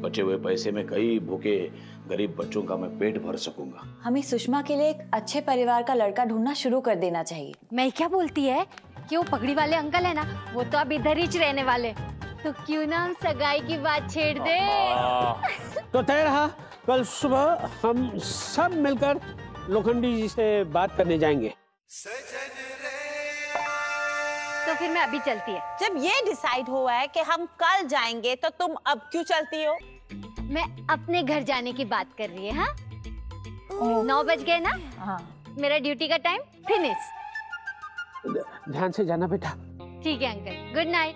बचे हुए पैसे में कई भूखे गरीब बच्चों का मैं पेट भर सकूंगा। हमें सुषमा के लिए एक अच्छे परिवार का लड़का ढूंढना शुरू कर देना चाहिए। मैं क्या बोलती है कि वो पगड़ी वाले अंकल है ना, वो तो अब इधर ही रहने वाले, तो क्यों ना हम सगाई की बात छेड़ दे। तो तय रहा, कल सुबह हम सब मिलकर लोखंडी जी से बात करने जाएंगे। तो फिर मैं अभी चलती है। जब ये डिसाइड हुआ है कि हम कल जाएंगे तो तुम अब क्यों चलती हो? मैं अपने घर जाने की बात कर रही है। हाँ 9 बज गए ना। हाँ मेरा ड्यूटी का टाइम फिनिश। ध्यान से जाना बेटा। ठीक है uncle, good night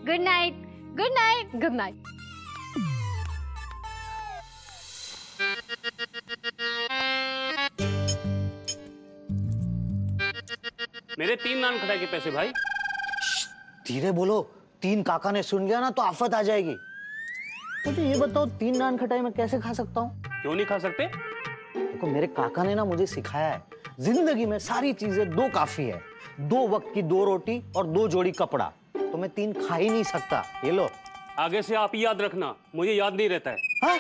good night good night good night. मेरे 3 नान खटाई के पैसे भाई। धीरे बोलो, 3 काका ने सुन गया ना तो आफत आ जाएगी। मुझे ये बताओ 3 नान खटाई मैं कैसे खा सकता हूँ? क्यों नहीं खा सकते? देखो मेरे काका ने ना मुझे सिखाया है, जिंदगी में सारी चीजें 2 काफी है। 2 वक्त की 2 रोटी और 2 जोड़ी कपड़ा। तो मैं 3 खा ही नहीं सकता। ये लो। आगे से आप याद रखना, मुझे याद नहीं रहता है। हाँ?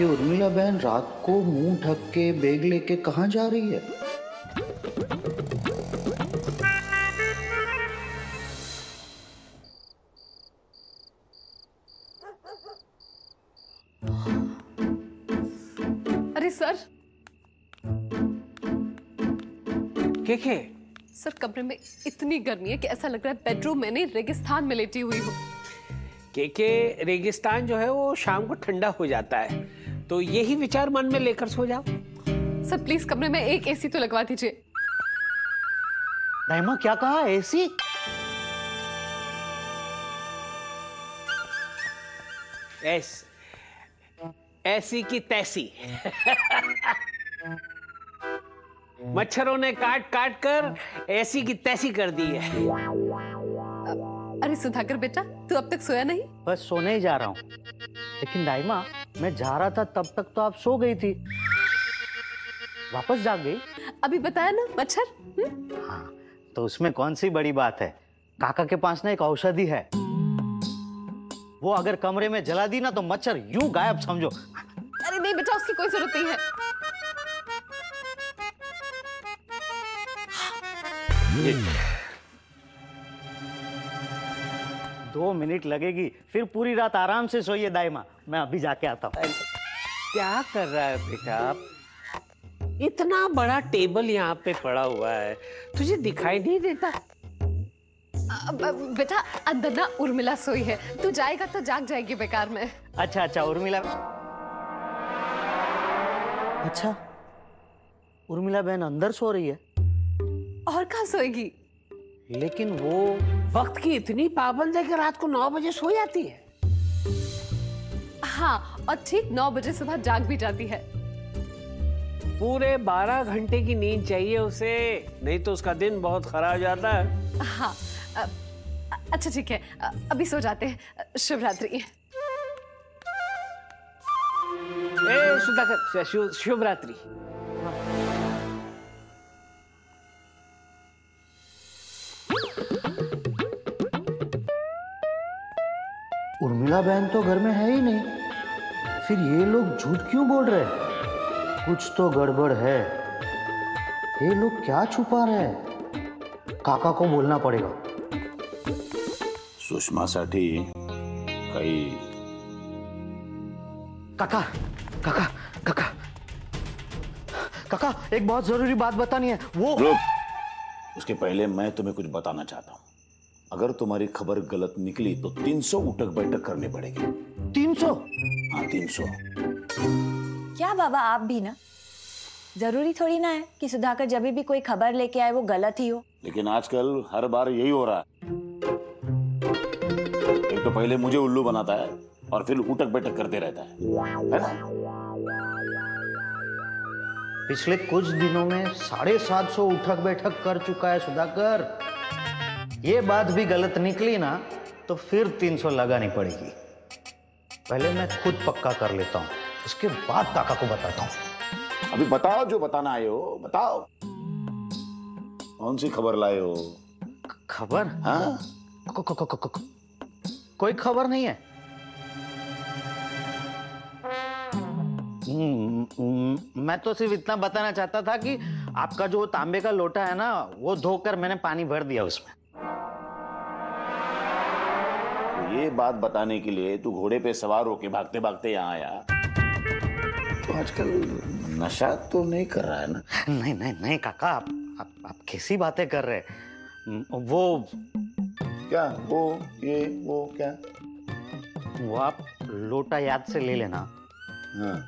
ये उर्मिला बहन रात को मुंह ढक के बैग लेके कहाँ जा रही है? अरे सर। के सर कमरे में इतनी गर्मी है कि ऐसा लग रहा है बेडरूम में नहीं रेगिस्तान में लेटी हुई हूँ। के रेगिस्तान जो है वो शाम को ठंडा हो जाता है, तो यही विचार मन में लेकर सो जाओ। सर प्लीज कमरे में एक एसी तो लगवा दीजिए। दाइमा क्या कहा? एसी? ऐसी की तैसी। मच्छरों ने काट काट कर ऐसी की तैसी कर दी है। अरे सुधाकर बेटा, तू अब तक सोया नहीं? बस सोने ही जा रहा हूँ। लेकिन दाइमा, मैं जा रहा था तब तक तो आप सो गई थी, वापस जाग गई। अभी बताया ना, मच्छर। हाँ, तो उसमें कौन सी बड़ी बात है। काका के पास ना एक औषधि है, वो अगर कमरे में जला दी ना तो मच्छर यूं गायब समझो। अरे नहीं बेटा, उसकी कोई जरूरत नहीं है। 2 मिनट लगेगी, फिर पूरी रात आराम से सोइए दाइमा। मैं अभी जाके आता हूँ। क्या कर रहा है बेटा? इतना बड़ा टेबल यहाँ पे पड़ा हुआ है, तुझे दिखाई नहीं देता? बेटा अंदर ना उर्मिला सोई है, तू जाएगा तो जाग जाएगी बेकार में। अच्छा अच्छा, उर्मिला। अच्छा, उर्मिला बहन अंदर सो रही है? और कहाँ सोएगी? लेकिन वो वक्त की इतनी पाबंद है कि रात को 9 बजे सो जाती है। हाँ, और ठीक 9 बजे सुबह जाग भी जाती है। पूरे 12 घंटे की नींद चाहिए उसे, नहीं तो उसका दिन बहुत खराब जाता है। हाँ अच्छा ठीक है, अभी सो जाते हैं। शुभ रात्रि। सुधाकर, शुभ रात्रि। उर्मिला बहन तो घर में है ही नहीं, फिर ये लोग झूठ क्यों बोल रहे हैं? कुछ तो गड़बड़ है। ये लोग क्या छुपा रहे हैं? काका को बोलना पड़ेगा। सुषमासाठी काही। काका काका काका काका, एक बहुत जरूरी बात बतानी है। वो रुक, उसके पहले मैं तुम्हें कुछ बताना चाहता हूँ। अगर तुम्हारी खबर गलत निकली तो 300 उठक बैठक करनी पड़ेगी। 300? हाँ 300। क्या बाबा, आप भी ना, जरूरी थोड़ी ना है कि सुधाकर जब भी कोई खबर लेके आए वो गलत ही हो। लेकिन आजकल हर बार यही हो रहा है। एक तो पहले मुझे उल्लू बनाता है और फिर उठक बैठक करते रहता है ना? पिछले कुछ दिनों में 750 उठक बैठक कर चुका है सुधाकर। ये बात भी गलत निकली ना तो फिर 300 लगानी पड़ेगी। पहले मैं खुद पक्का कर लेता हूँ, उसके बाद काका को बताता हूँ। अभी बताओ जो बताना आए हो, बताओ। कौन सी खबर लाए हो? खबर? हाँ? कोई खबर नहीं है। मैं तो सिर्फ इतना बताना चाहता था कि आपका जो तांबे का लोटा है ना, वो धोकर मैंने पानी भर दिया उसमें। तो ये बात बताने के लिए तू घोड़े पे सवार होके भागते भागते यहाँ आया? तो आजकल नशा तो नहीं कर रहा है ना? नहीं नहीं नहीं काका, आप कैसी बातें कर रहे हैं? वो क्या वो क्या? वो आप लोटा याद से ले लेना। हाँ।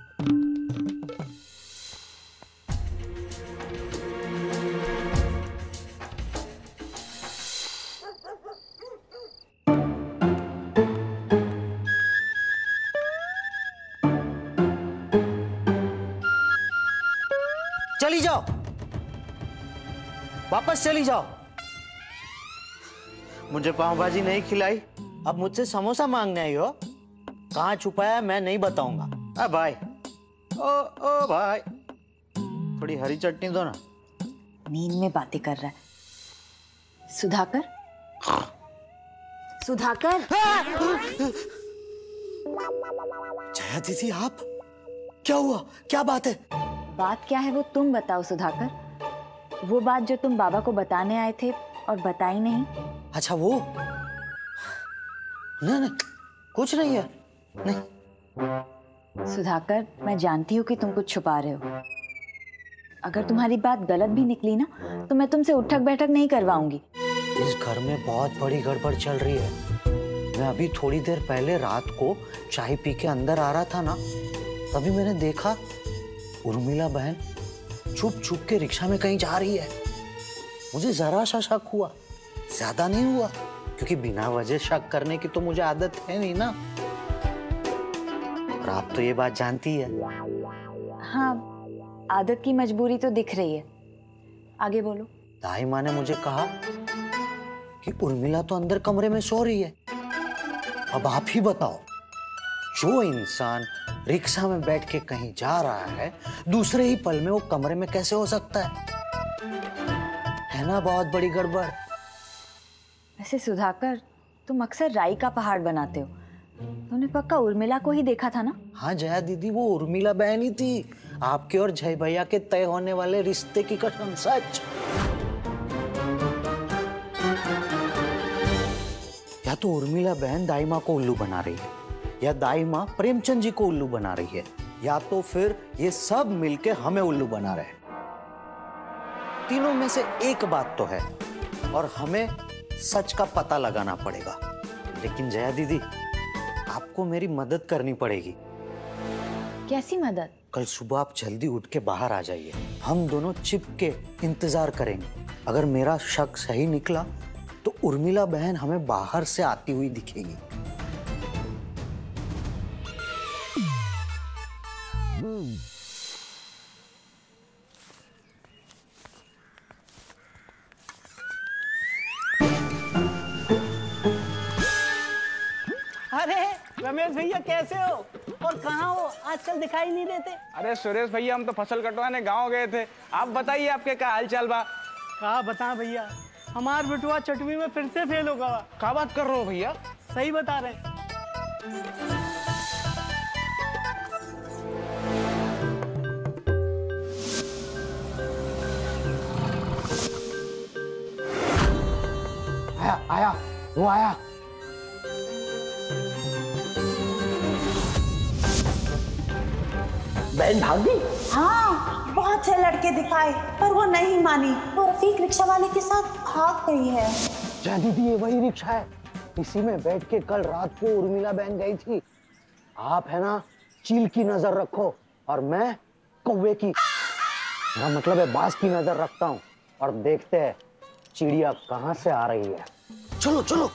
चली जाओ, वापस चली जाओ। मुझे पाव भाजी नहीं खिलाई, अब मुझसे समोसा मांगने आई हो? कहाँ छुपाया मैं नहीं बताऊंगा। भाई ओ भाई, थोड़ी हरी चटनी दो ना। नींद में बातें कर रहा है। सुधाकर, सुधाकर। जया दीदी, आप क्या हुआ? क्या बात है? बात क्या है वो तुम बताओ सुधाकर। वो बात जो तुम बाबा को बताने आए थे और बताई नहीं। अच्छा वो? नहीं, कुछ नहीं है। नहीं। सुधाकर, मैं जानती हूँ कि तुम कुछ छुपा रहे हो। अगर तुम्हारी बात गलत भी निकली ना तो मैं तुमसे उठक बैठक नहीं करवाऊंगी। इस घर में बहुत बड़ी गड़बड़ चल रही है। मैं अभी थोड़ी देर पहले रात को चाय पी के अंदर आ रहा था ना, तभी मैंने देखा उर्मिला बहन छुप छुप के रिक्शा में कहीं जा रही है। मुझे जरा सा शक हुआ, ज्यादा नहीं हुआ, क्योंकि बिना वजह शक करने की तो मुझे आदत है नहीं ना। और आप तो ये बात जानती है। हाँ, आदत की मजबूरी तो दिख रही है। आगे बोलो। दाई माँ ने मुझे कहा कि उर्मिला तो अंदर कमरे में सो रही है। अब आप ही बताओ, जो इंसान रिक्शा में बैठ के कहीं जा रहा है, दूसरे ही पल में वो कमरे में कैसे हो सकता है ना? बहुत बड़ी गड़बड़। वैसे सुधाकर, तुम अक्सर राई का पहाड़ बनाते हो। तुमने पक्का उर्मिला को ही देखा था ना? हाँ जया दीदी, वो उर्मिला बहन ही थी। आपके और जय भैया के तय होने वाले रिश्ते की कसम, सच। या तो उर्मिला बहन दाई माँ को उल्लू बना रही है, या दाई माँ प्रेमचंद जी को उल्लू बना रही है, या तो फिर ये सब मिलके हमें उल्लू बना रहे हैं। तीनों में से एक बात तो है और हमें सच का पता लगाना पड़ेगा। लेकिन जया दीदी, आपको मेरी मदद करनी पड़ेगी। कैसी मदद? कल सुबह आप जल्दी उठ के बाहर आ जाइए। हम दोनों छिप के इंतजार करेंगे। अगर मेरा शक सही निकला तो उर्मिला बहन हमें बाहर से आती हुई दिखेगी। अरे रमेश भैया, कैसे हो और कहाँ हो? आजकल दिखाई नहीं देते। अरे सुरेश भैया, हम तो फसल कटवाने गांव गए थे। आप बताइए, आपके क्या हाल चाल बा? कहा बता भैया, हमार बेटुआ चटवी में फिर से फेल हो गया। क्या बात कर रहे हो भैया? सही बता रहे। आया, वो आया। बहन भाग गई? हाँ, बहुत से लड़के दिखाए पर वो नहीं मानी। वो रफीक रिक्शा वाले के साथ भाग गई है। जया दीदी, ये वही रिक्शा है, इसी में बैठ के कल रात को उर्मिला बहन गई थी। आप है ना, चील की नजर रखो और मैं कौवे की, मेरा मतलब है बाज की नजर रखता हूँ, और देखते हैं चिड़िया कहाँ से आ रही है। चलो चलो।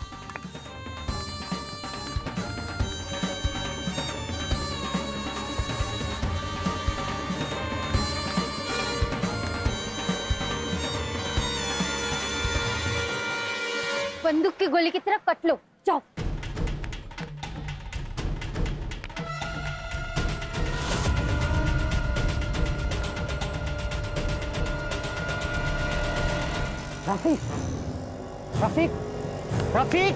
बंदूक की गोली की तरह कट लो, जाओ। रफीक, रफीक, रफीक,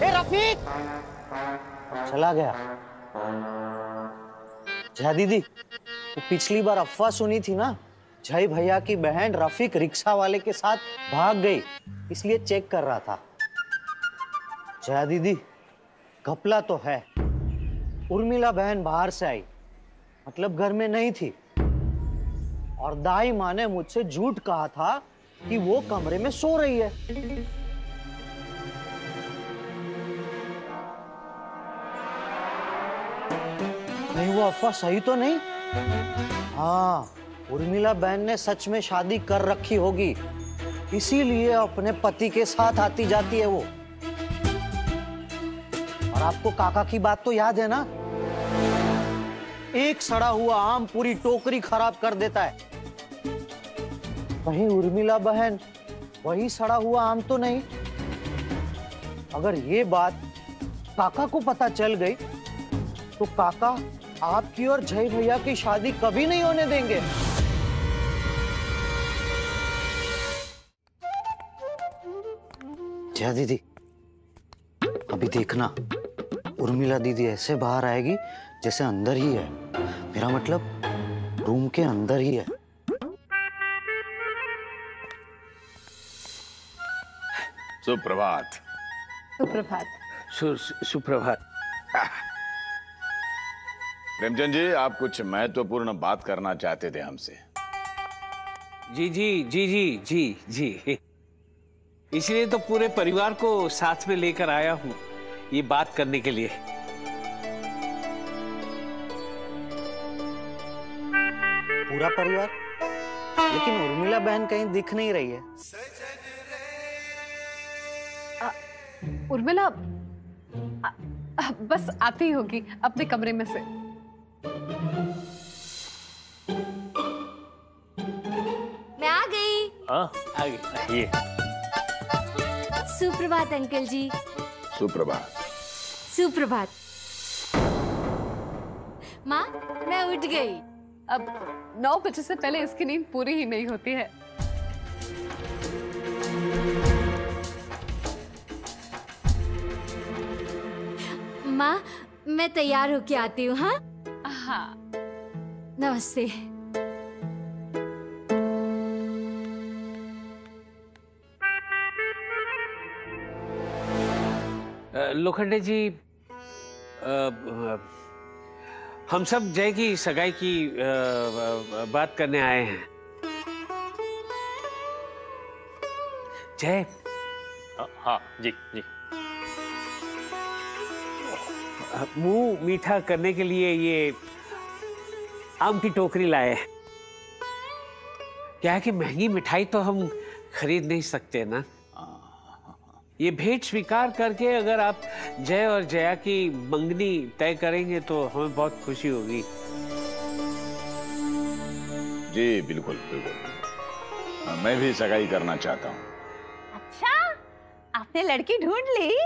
ए रफीक! चला गया। जया दीदी, वो पिछली बार अफवाह सुनी थी ना, जय भैया की बहन रफीक रिक्शा वाले के साथ भाग गई, इसलिए चेक कर रहा था। जया दीदी, घपला तो है। उर्मिला बहन बाहर से आई, मतलब घर में नहीं थी, और दाई माँ ने मुझसे झूठ कहा था कि वो कमरे में सो रही है। नहीं, वो अफवाह सही तो नहीं? हाँ, उर्मिला बहन ने सच में शादी कर रखी होगी, इसीलिए अपने पति के साथ आती जाती है वो। और आपको काका की बात तो याद है ना? एक सड़ा हुआ आम पूरी टोकरी खराब कर देता है। वहीं उर्मिला बहन वही सड़ा हुआ आम तो नहीं। अगर ये बात काका को पता चल गई तो काका आपकी और जय भैया की शादी कभी नहीं होने देंगे। जया दीदी, अभी देखना, उर्मिला दीदी ऐसे बाहर आएगी जैसे अंदर ही है। मेरा मतलब रूम के अंदर ही है। सुप्रभात। सुप्रभात। सुप्रभात। प्रेमचंद जी, आप कुछ महत्वपूर्ण बात करना चाहते थे हमसे। जी जी जी जी जी जी, इसलिए तो पूरे परिवार को साथ में लेकर आया हूँ ये बात करने के लिए। पूरा परिवार? लेकिन उर्मिला बहन कहीं दिख नहीं रही है। उर्मिला बस आती होगी अपने कमरे में से। मैं आ गई। आ गई। ये सुप्रभात अंकल जी। सुप्रभात। सुप्रभात। माँ, मैं उठ गई। अब 9 बजे से पहले इसकी नींद पूरी ही नहीं होती है। माँ, मैं तैयार होके आती हूँ। हाँ हाँ। नमस्ते। लोखंडे जी, हम सब जय की सगाई की बात करने आए हैं। जय। हाँ जी जी। मुंह मीठा करने के लिए ये आम की टोकरी लाए हैं। क्या है कि महंगी मिठाई तो हम खरीद नहीं सकते ना। ये भेंट स्वीकार करके अगर आप जय और जया की मंगनी तय करेंगे तो हमें बहुत खुशी होगी। जी बिल्कुल बिल्कुल, मैं भी सगाई करना चाहता हूँ। अच्छा, आपने लड़की ढूंढ ली?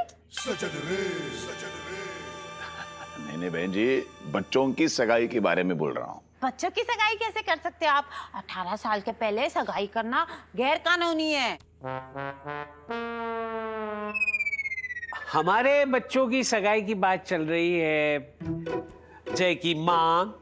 नहीं बहन जी, बच्चों की सगाई के बारे में बोल रहा हूँ। बच्चों की सगाई कैसे कर सकते हैं आप? 18 साल के पहले सगाई करना गैर कानूनी है। हमारे बच्चों की सगाई की बात चल रही है। जय की माँ,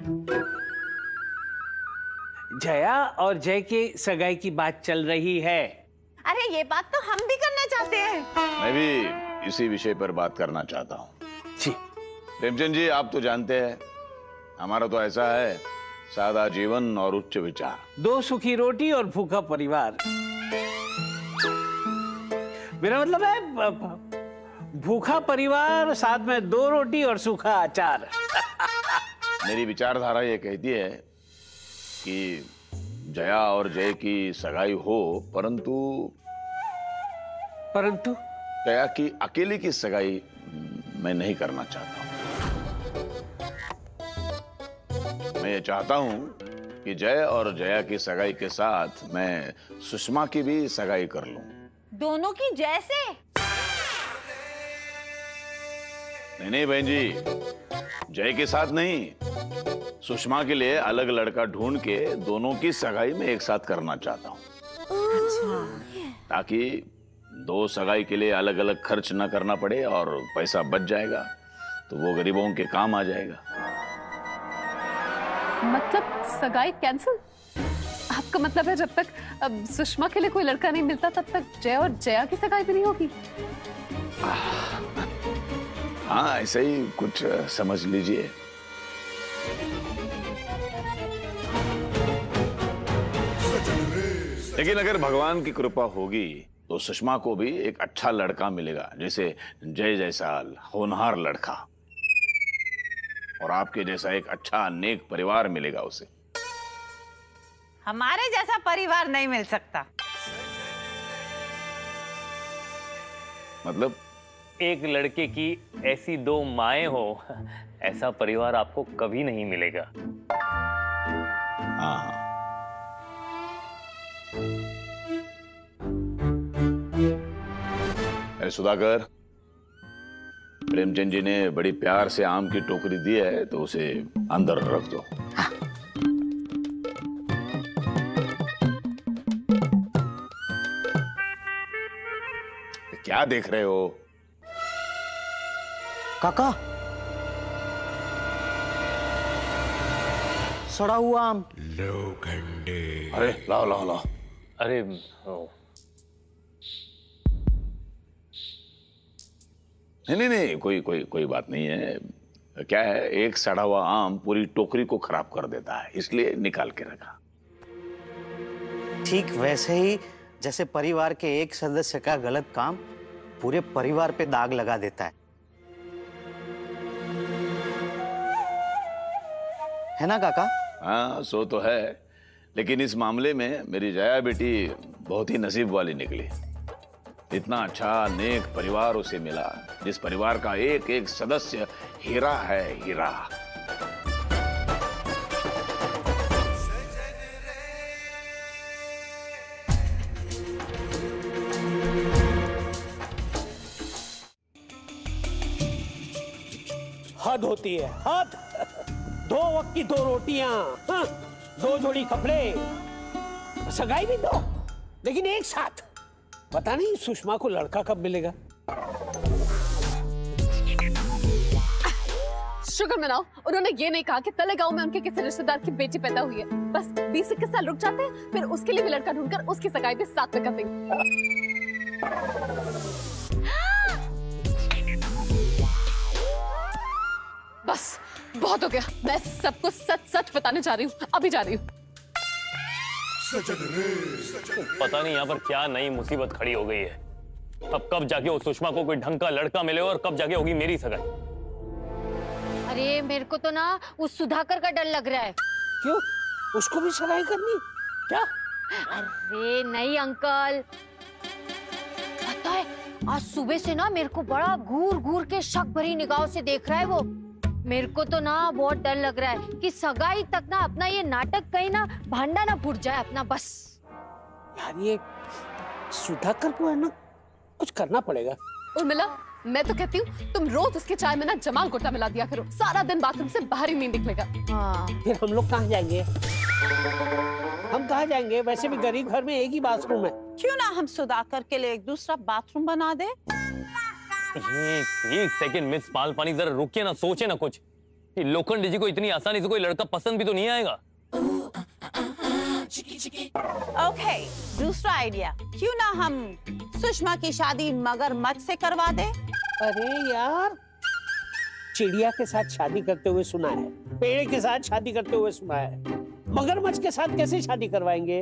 जया और जय की सगाई की बात चल रही है। अरे ये बात तो हम भी करना चाहते हैं। मैं भी इसी विषय पर बात करना चाहता हूँ। जी प्रेमचंद जी, आप तो जानते हैं हमारा तो ऐसा है, सादा जीवन और उच्च विचार। 2 सूखी रोटी और भूखा परिवार। मेरा मतलब है भूखा परिवार, साथ में 2 रोटी और सूखा अचार। मेरी विचारधारा ये कहती है कि जया और जय की सगाई हो, परंतु जया की अकेले की सगाई मैं नहीं करना चाहता हूँ। मैं ये चाहता हूँ कि जय और जया की सगाई के साथ मैं सुषमा की भी सगाई कर लूं। दोनों की जैसे? नहीं बहन जी, जय के साथ नहीं, सुषमा के लिए अलग लड़का ढूंढ के दोनों की सगाई में एक साथ करना चाहता हूँ। ताकि दो सगाई के लिए अलग अलग खर्च ना करना पड़े और पैसा बच जाएगा तो वो गरीबों के काम आ जाएगा। मतलब सगाई कैंसिल? आपका मतलब है जब तक सुषमा के लिए कोई लड़का नहीं मिलता तब तक जय और जया की सगाई भी नहीं होगी? हाँ, ऐसा ही कुछ समझ लीजिए। लेकिन अगर भगवान की कृपा होगी तो सुषमा को भी एक अच्छा लड़का मिलेगा, जैसे जय जैसा होनहार लड़का, और आपके जैसा एक अच्छा नेक परिवार मिलेगा उसे। हमारे जैसा परिवार नहीं मिल सकता। मतलब? एक लड़के की ऐसी दो माएं हो, ऐसा परिवार आपको कभी नहीं मिलेगा। हाँ। अरे सुधाकर, प्रेमचंद जी ने बड़ी प्यार से आम की टोकरी दी है तो उसे अंदर रख दो। हाँ। क्या देख रहे हो? काका, सड़ा हुआ आम। अरे लाओ लाओ लाओ। अरे नहीं, कोई बात नहीं है। क्या है, एक सड़ा हुआ आम पूरी टोकरी को खराब कर देता है, इसलिए निकाल के रखा। ठीक वैसे ही जैसे परिवार के एक सदस्य का गलत काम पूरे परिवार पे दाग लगा देता है ना काका? हाँ, सो तो है, लेकिन इस मामले में मेरी जया बेटी बहुत ही नसीब वाली निकली। इतना अच्छा नेक परिवार उसे मिला, जिस परिवार का एक एक सदस्य हीरा है, हीरा। हद होती है, हद। 2 वक्त की 2 रोटियां, हाँ, 2 जोड़ी कपड़े, सगाई भी 2, लेकिन एक साथ। पता नहीं सुषमा को लड़का कब मिलेगा। शुक्र मनाओ, उन्होंने ये नहीं कहा कि तलेगांव में उनके किसी रिश्तेदार की बेटी पैदा हुई है। बस 20-21 साल रुक जाते हैं, फिर उसके लिए भी लड़का ढूंढकर उसकी सगाई भी साथ में कर देंगे। बस बहुत हो गया, मैं सबको सच सच बताने जा रही हूँ, अभी जा रही हूँ। पता नहीं यहाँ पर क्या नई मुसीबत खड़ी हो गई है। अब कब जाके उस सुषमा को कोई ढंग का लड़का मिले और कब जाके होगी मेरी सगाई। अरे मेरे को तो ना उस सुधाकर का डर लग रहा है। क्यों? उसको भी सगाई करनी क्या? अरे नहीं अंकल, पता है आज सुबह से ना मेरे को बड़ा घूर घूर के शक भरी निगाहों से देख रहा है वो। मेरे को तो ना बहुत डर लग रहा है कि सगाई तक ना अपना ये नाटक कहीं ना भांडा ना फूट जाए अपना। बस यार ये सुधाकर को है ना कुछ करना पड़ेगा। उर्मिला, मैं तो कहती हूँ तुम रोज उसके चाय में ना जमाल गोटा मिला दिया करो, सारा दिन बाथरूम से बाहर ही नहीं निकलेगा। हाँ। फिर हम लोग कहाँ जाएंगे? हम कहाँ जाएंगे? वैसे भी गरीब घर में एक ही बाथरूम है। क्यों ना हम सुधाकर के लिए एक दूसरा बाथरूम बना दे? एक सेकंड मिस पालपानी, जरा रुकिए ना, सोचे ना कुछ। ये लोखंड जी को इतनी आसानी से कोई लड़का पसंद भी तो नहीं आएगा। ओके, दूसरा आइडिया, क्यों ना हम सुषमा की शादी मगरमच्छ से करवा दे? अरे यार, चिड़िया के साथ शादी करते हुए सुना है, पेड़ के साथ शादी करते हुए सुना है, मगरमच्छ के साथ कैसे शादी करवाएंगे?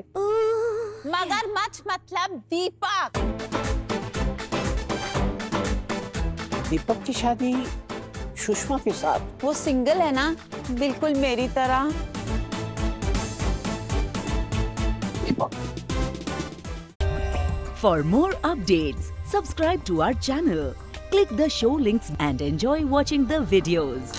मगरमच्छ मतलब दीपक। दीपक की शादी सुषमा के साथ? वो सिंगल है ना, बिल्कुल मेरी तरह। For more updates, subscribe to our channel, click the show links and enjoy watching the videos.